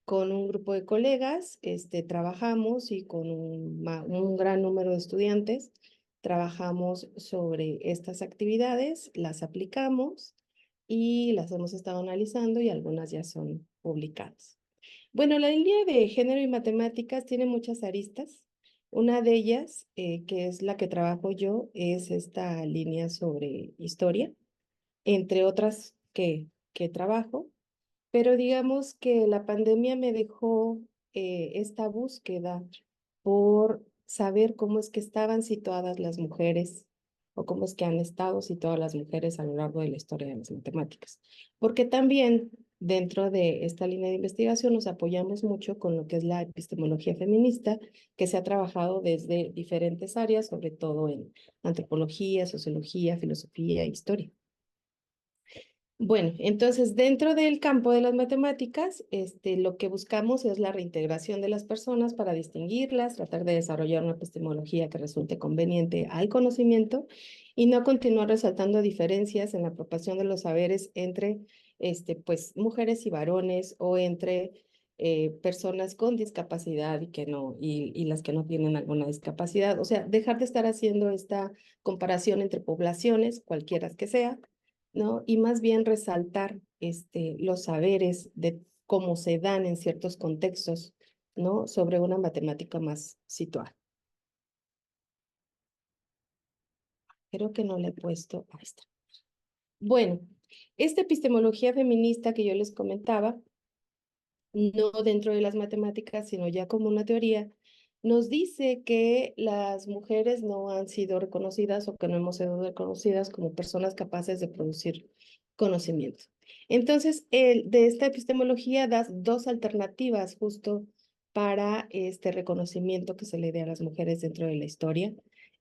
Con un grupo de colegas trabajamos y con un gran número de estudiantes trabajamos sobre estas actividades, las aplicamos y las hemos estado analizando y algunas ya son publicadas. Bueno, la línea de género y matemáticas tiene muchas aristas. Una de ellas, que es la que trabajo yo, es esta línea sobre historia, entre otras que trabajo. Pero digamos que la pandemia me dejó esta búsqueda por saber cómo es que estaban situadas las mujeres o cómo es que han estado situadas las mujeres a lo largo de la historia de las matemáticas. Porque también dentro de esta línea de investigación nos apoyamos mucho con lo que es la epistemología feminista, que se ha trabajado desde diferentes áreas, sobre todo en antropología, sociología, filosofía e historia. Bueno, entonces dentro del campo de las matemáticas, lo que buscamos es la reintegración de las personas para distinguirlas, tratar de desarrollar una epistemología que resulte conveniente al conocimiento y no continuar resaltando diferencias en la apropiación de los saberes entre pues, mujeres y varones o entre personas con discapacidad y, que no, y las que no tienen alguna discapacidad. O sea, dejar de estar haciendo esta comparación entre poblaciones, cualquiera que sea, ¿no? Y más bien resaltar los saberes de cómo se dan en ciertos contextos, ¿no? Sobre una matemática más situada. Creo que no le he puesto a esta. Bueno, esta epistemología feminista que yo les comentaba, no dentro de las matemáticas, sino ya como una teoría, nos dice que las mujeres no han sido reconocidas o que no hemos sido reconocidas como personas capaces de producir conocimiento. Entonces, de esta epistemología das 2 alternativas justo para este reconocimiento que se le dé a las mujeres dentro de la historia,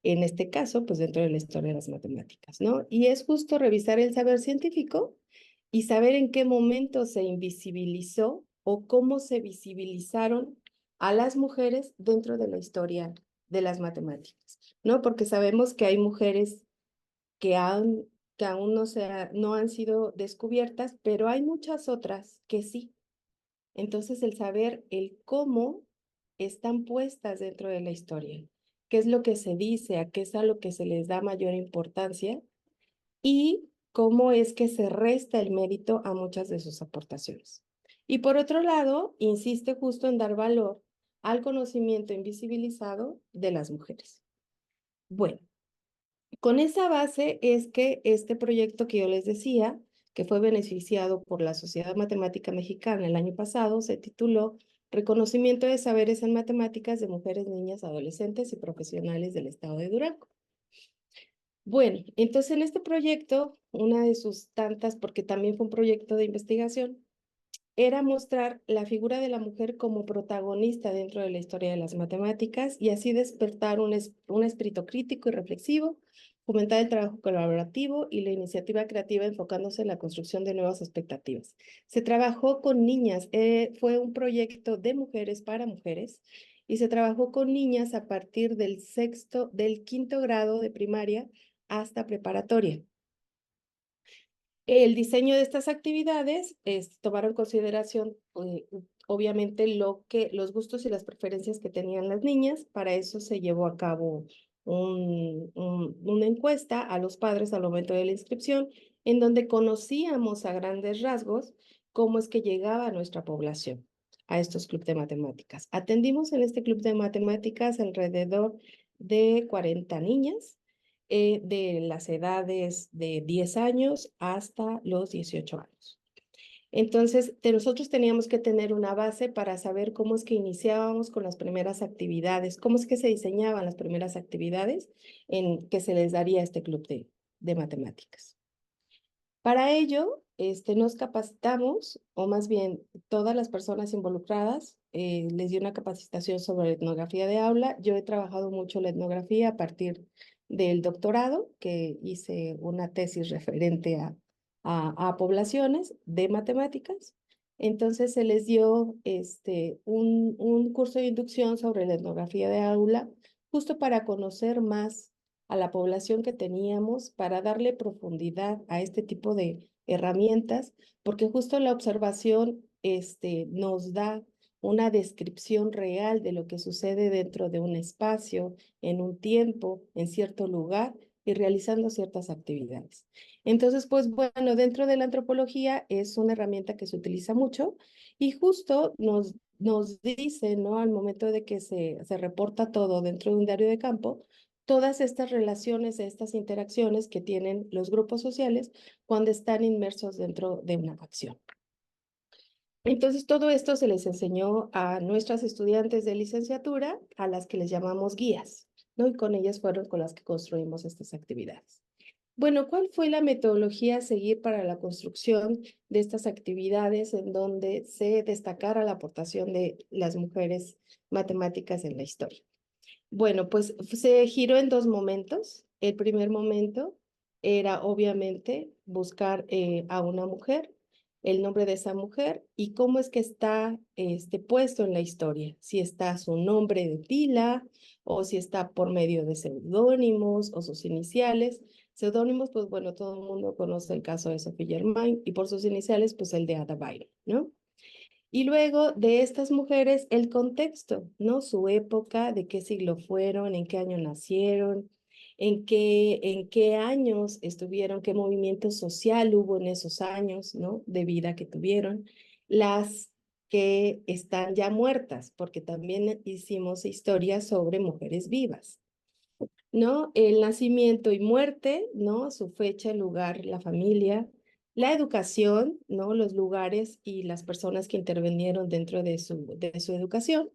en este caso, pues dentro de la historia de las matemáticas, ¿no? Y es justo revisar el saber científico y saber en qué momento se invisibilizó o cómo se visibilizaron a las mujeres dentro de la historia de las matemáticas, ¿no? Porque sabemos que hay mujeres que aún no han sido descubiertas, pero hay muchas otras que sí. Entonces, el saber el cómo están puestas dentro de la historia, qué es lo que se dice, a qué es a lo que se les da mayor importancia y cómo es que se resta el mérito a muchas de sus aportaciones. Y por otro lado, insiste justo en dar valor al conocimiento invisibilizado de las mujeres. Bueno, con esa base es que este proyecto que yo les decía, que fue beneficiado por la Sociedad Matemática Mexicana el año pasado, se tituló Reconocimiento de Saberes en Matemáticas de Mujeres, Niñas, Adolescentes y Profesionales del Estado de Durango. Bueno, entonces en este proyecto, una de sus tantas, porque también fue un proyecto de investigación, era mostrar la figura de la mujer como protagonista dentro de la historia de las matemáticas y así despertar un espíritu crítico y reflexivo, fomentar el trabajo colaborativo y la iniciativa creativa enfocándose en la construcción de nuevas expectativas. Se trabajó con niñas, fue un proyecto de mujeres para mujeres y se trabajó con niñas a partir del quinto grado de primaria hasta preparatoria. El diseño de estas actividades tomaron en consideración, obviamente, los gustos y las preferencias que tenían las niñas. Para eso se llevó a cabo una encuesta a los padres al momento de la inscripción, en donde conocíamos a grandes rasgos cómo es que llegaba nuestra población a estos clubes de matemáticas. Atendimos en este club de matemáticas alrededor de 40 niñas, de las edades de 10 años hasta los 18 años. Entonces, nosotros teníamos que tener una base para saber cómo es que iniciábamos con las primeras actividades, cómo es que se diseñaban las primeras actividades en que se les daría a este club de matemáticas. Para ello, nos capacitamos, o más bien todas las personas involucradas, les di una capacitación sobre etnografía de aula. Yo he trabajado mucho la etnografía a partir del doctorado, que hice una tesis referente a poblaciones de matemáticas. Entonces se les dio un curso de inducción sobre la etnografía de aula, justo para conocer más a la población que teníamos, para darle profundidad a este tipo de herramientas, porque justo la observación nos da una descripción real de lo que sucede dentro de un espacio, en un tiempo, en cierto lugar y realizando ciertas actividades. Entonces, pues bueno, dentro de la antropología es una herramienta que se utiliza mucho y justo nos dice, ¿no? Al momento de que se reporta todo dentro de un diario de campo, todas estas relaciones, estas interacciones que tienen los grupos sociales cuando están inmersos dentro de una acción. Entonces, todo esto se les enseñó a nuestras estudiantes de licenciatura, a las que les llamamos guías, ¿no? Y con ellas fueron con las que construimos estas actividades. Bueno, ¿cuál fue la metodología a seguir para la construcción de estas actividades en donde se destacara la aportación de las mujeres matemáticas en la historia? Bueno, pues se giró en dos momentos. El primer momento era obviamente buscar a una mujer, el nombre de esa mujer y cómo es que está puesto en la historia, si está su nombre de pila o si está por medio de seudónimos o sus iniciales. Seudónimos, pues bueno, todo el mundo conoce el caso de Sophie Germain y por sus iniciales, pues el de Ada Byron, ¿no? Y luego de estas mujeres, el contexto, ¿no? Su época, de qué siglo fueron, en qué año nacieron, en qué años estuvieron, qué movimiento social hubo en esos años, ¿no? De vida que tuvieron. Las que están ya muertas, porque también hicimos historias sobre mujeres vivas, ¿no? El nacimiento y muerte, ¿no? Su fecha, el lugar, la familia, la educación, ¿no? Los lugares y las personas que intervinieron dentro de su educación.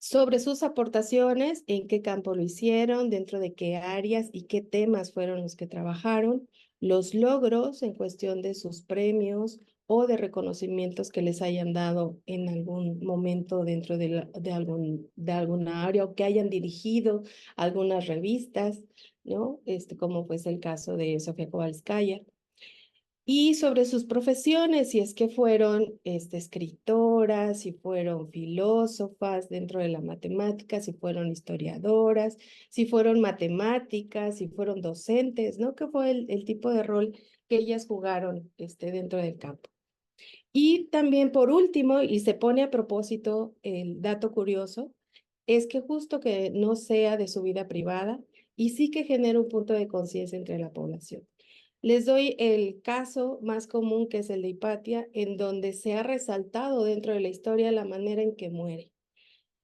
Sobre sus aportaciones, en qué campo lo hicieron, dentro de qué áreas y qué temas fueron los que trabajaron, los logros en cuestión de sus premios o de reconocimientos que les hayan dado en algún momento dentro de alguna área o que hayan dirigido algunas revistas, ¿no? Como fue el caso de Sofía Kowalskaya. Y sobre sus profesiones, si es que fueron escritoras, si fueron filósofas dentro de la matemática, si fueron historiadoras, si fueron matemáticas, si fueron docentes, ¿no? ¿Qué fue el tipo de rol que ellas jugaron dentro del campo? Y también por último, y se pone a propósito el dato curioso, es que justo que no sea de su vida privada y sí que genere un punto de conciencia entre la población. Les doy el caso más común, que es el de Hipatia, en donde se ha resaltado dentro de la historia la manera en que muere.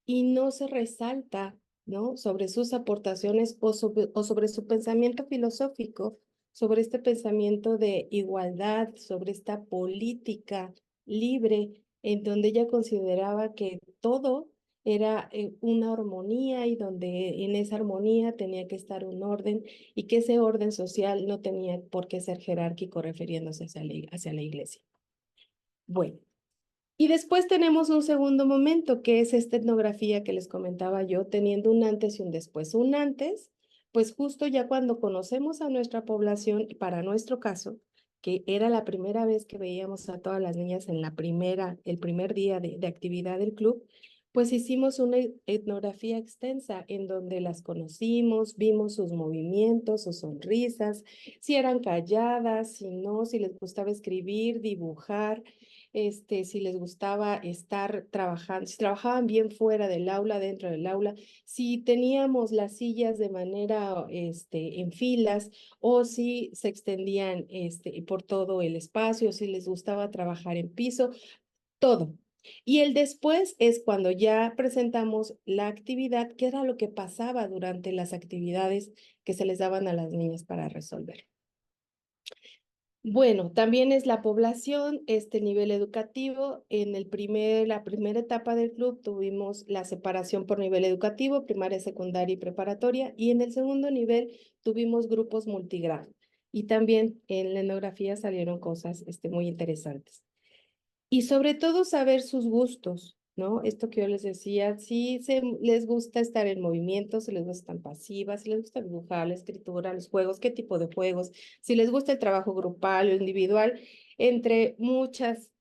Y no se resalta, ¿no? Sobre sus aportaciones o sobre su pensamiento filosófico, sobre este pensamiento de igualdad, sobre esta política libre, en donde ella consideraba que todo era una armonía y donde en esa armonía tenía que estar un orden y que ese orden social no tenía por qué ser jerárquico refiriéndose hacia la iglesia. Bueno, y después tenemos un segundo momento, que es esta etnografía que les comentaba yo, teniendo un antes y un después. Un antes, pues justo ya cuando conocemos a nuestra población, y para nuestro caso, que era la primera vez que veíamos a todas las niñas en el primer día de actividad del club, pues hicimos una etnografía extensa en donde las conocimos, vimos sus movimientos, sus sonrisas, si eran calladas, si no, si les gustaba escribir, dibujar, si les gustaba estar trabajando, si trabajaban bien fuera del aula, dentro del aula, si teníamos las sillas de manera en filas o si se extendían por todo el espacio, si les gustaba trabajar en piso, todo. Y el después es cuando ya presentamos la actividad, que era lo que pasaba durante las actividades que se les daban a las niñas para resolver. Bueno, también es la población, este nivel educativo. En la primera etapa del club tuvimos la separación por nivel educativo, primaria, secundaria y preparatoria, y en el segundo nivel tuvimos grupos multigrado. Y también en la etnografía salieron cosas muy interesantes. Y sobre todo saber sus gustos, ¿no? Esto que yo les decía, si les gusta estar en movimiento, si les gusta estar pasivas, si les gusta dibujar, la escritura, los juegos, qué tipo de juegos, si les gusta el trabajo grupal o individual, entre muchas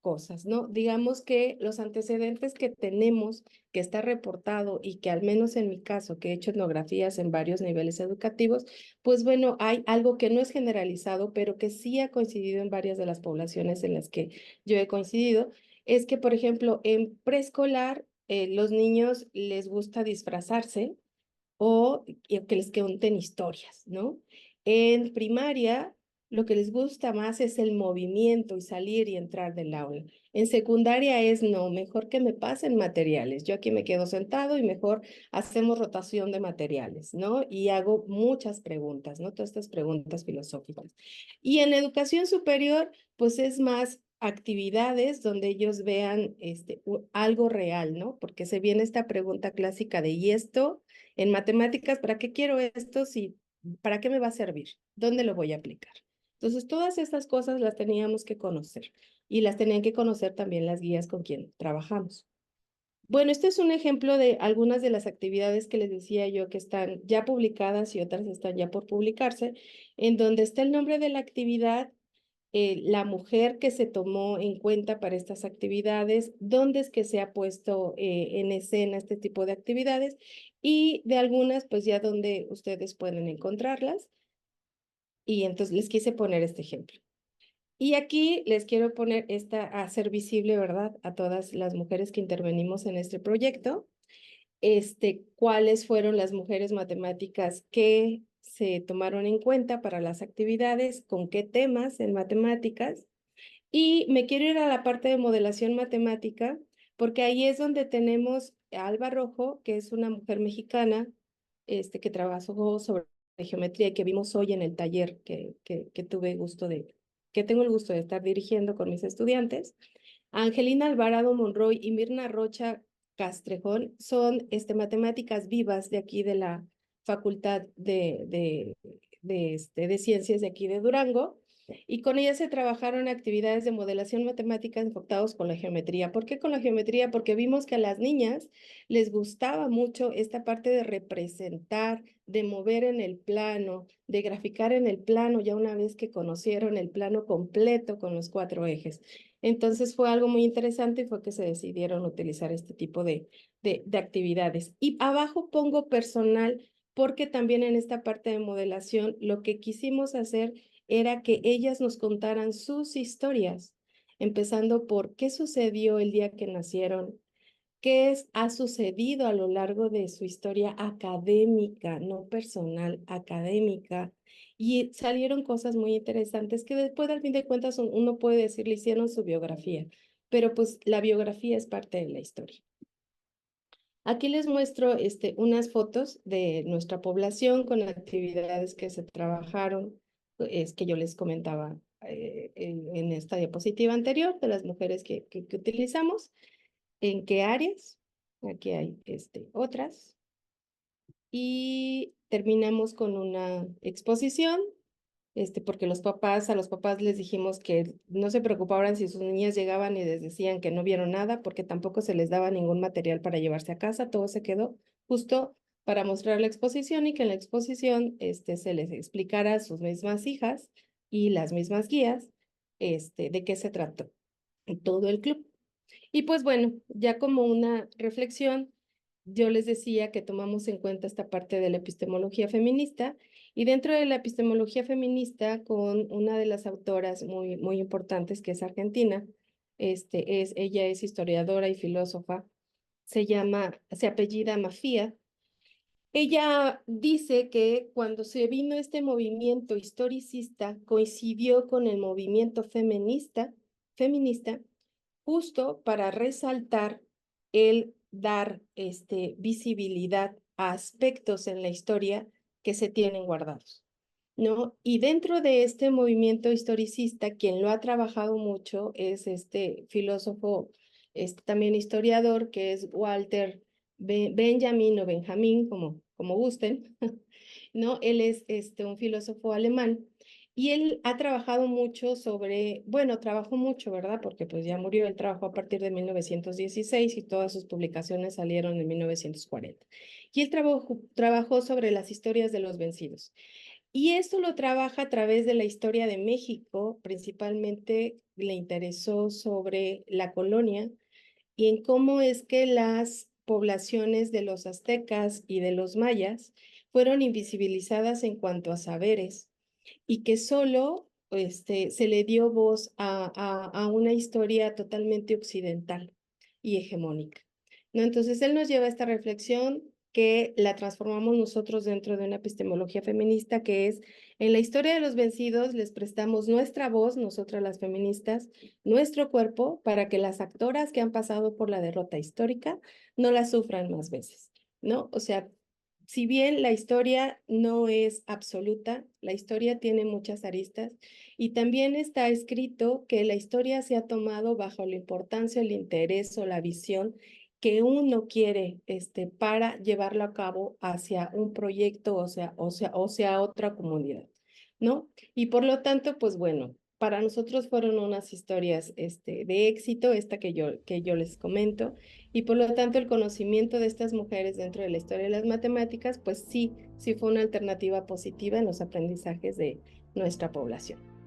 cosas, ¿no? Digamos que los antecedentes que tenemos, que está reportado y que al menos en mi caso, que he hecho etnografías en varios niveles educativos, pues bueno, hay algo que no es generalizado, pero que sí ha coincidido en varias de las poblaciones en las que yo he coincidido, es que, por ejemplo, en preescolar, los niños les gusta disfrazarse o que les cuenten historias, ¿no? En primaria, lo que les gusta más es el movimiento y salir y entrar del aula. En secundaria es, no, mejor que me pasen materiales. Yo aquí me quedo sentado y mejor hacemos rotación de materiales, ¿no? Y hago muchas preguntas, ¿no? Todas estas preguntas filosóficas. Y en educación superior, pues es más actividades donde ellos vean algo real, ¿no? Porque se viene esta pregunta clásica de, ¿y esto? En matemáticas, ¿para qué quiero esto? ¿Para qué me va a servir? ¿Dónde lo voy a aplicar? Entonces, todas estas cosas las teníamos que conocer y las tenían que conocer también las guías con quien trabajamos. Bueno, este es un ejemplo de algunas de las actividades que les decía yo que están ya publicadas y otras están ya por publicarse, en donde está el nombre de la actividad, la mujer que se tomó en cuenta para estas actividades, dónde es que se ha puesto en escena este tipo de actividades y de algunas, pues ya donde ustedes pueden encontrarlas. Y entonces les quise poner este ejemplo. Y aquí les quiero poner a hacer visible, ¿verdad?, a todas las mujeres que intervenimos en este proyecto, cuáles fueron las mujeres matemáticas que se tomaron en cuenta para las actividades, con qué temas en matemáticas. Y me quiero ir a la parte de modelación matemática, porque ahí es donde tenemos a Alba Rojo, que es una mujer mexicana, que trabajó sobre geometría y que vimos hoy en el taller que tengo el gusto de estar dirigiendo con mis estudiantes. Angelina Alvarado Monroy y Mirna Rocha Castrejón son matemáticas vivas de aquí de la Facultad de Ciencias de aquí de Durango, y con ellas se trabajaron actividades de modelación matemática enfocados con la geometría. ¿Por qué con la geometría? Porque vimos que a las niñas les gustaba mucho esta parte de representar, de mover en el plano, de graficar en el plano, ya una vez que conocieron el plano completo con los 4 ejes. Entonces fue algo muy interesante y fue que se decidieron utilizar este tipo de actividades. Y abajo pongo personal porque también en esta parte de modelación lo que quisimos hacer era que ellas nos contaran sus historias, empezando por qué sucedió el día que nacieron, qué ha sucedido a lo largo de su historia académica, no personal, académica. Y salieron cosas muy interesantes que después, al fin de cuentas, uno puede decir, le hicieron su biografía, pero pues la biografía es parte de la historia. Aquí les muestro unas fotos de nuestra población con actividades que se trabajaron, es que yo les comentaba en esta diapositiva anterior de las mujeres que utilizamos. ¿En qué áreas? Aquí hay otras. Y terminamos con una exposición, porque a los papás les dijimos que no se preocuparan si sus niñas llegaban y les decían que no vieron nada, porque tampoco se les daba ningún material para llevarse a casa, todo se quedó justo para mostrar la exposición y que en la exposición se les explicara a sus mismas hijas y las mismas guías de qué se trató todo el club. Y pues bueno, ya como una reflexión, yo les decía que tomamos en cuenta esta parte de la epistemología feminista, y dentro de la epistemología feminista, con una de las autoras muy importantes, que es argentina, ella es historiadora y filósofa, se apellida Mafía. Ella dice que cuando se vino este movimiento historicista, coincidió con el movimiento feminista, justo para resaltar el dar visibilidad a aspectos en la historia que se tienen guardados, ¿no? Y dentro de este movimiento historicista, quien lo ha trabajado mucho es este filósofo, también historiador, que es Walter Benjamin o Benjamín, como gusten, ¿no? Él es un filósofo alemán y él ha trabajado mucho sobre, bueno, trabajó mucho, ¿verdad? Porque pues ya murió, él trabajó a partir de 1916 y todas sus publicaciones salieron en 1940. Y él trabajó sobre las historias de los vencidos. Y esto lo trabaja a través de la historia de México, principalmente le interesó sobre la colonia y en cómo es que las poblaciones de los aztecas y de los mayas fueron invisibilizadas en cuanto a saberes y que solo se le dio voz a una historia totalmente occidental y hegemónica, ¿no? Entonces él nos lleva a esta reflexión que la transformamos nosotros dentro de una epistemología feminista, que es en la historia de los vencidos les prestamos nuestra voz, nosotras las feministas, nuestro cuerpo, para que las actoras que han pasado por la derrota histórica no la sufran más veces, ¿no? O sea, si bien la historia no es absoluta, la historia tiene muchas aristas y también está escrito que la historia se ha tomado bajo la importancia, el interés o la visión que uno quiere para llevarlo a cabo hacia un proyecto, o sea otra comunidad, ¿no? Y por lo tanto, pues bueno, para nosotros fueron unas historias de éxito, esta que yo les comento, y por lo tanto el conocimiento de estas mujeres dentro de la historia de las matemáticas, pues sí fue una alternativa positiva en los aprendizajes de nuestra población.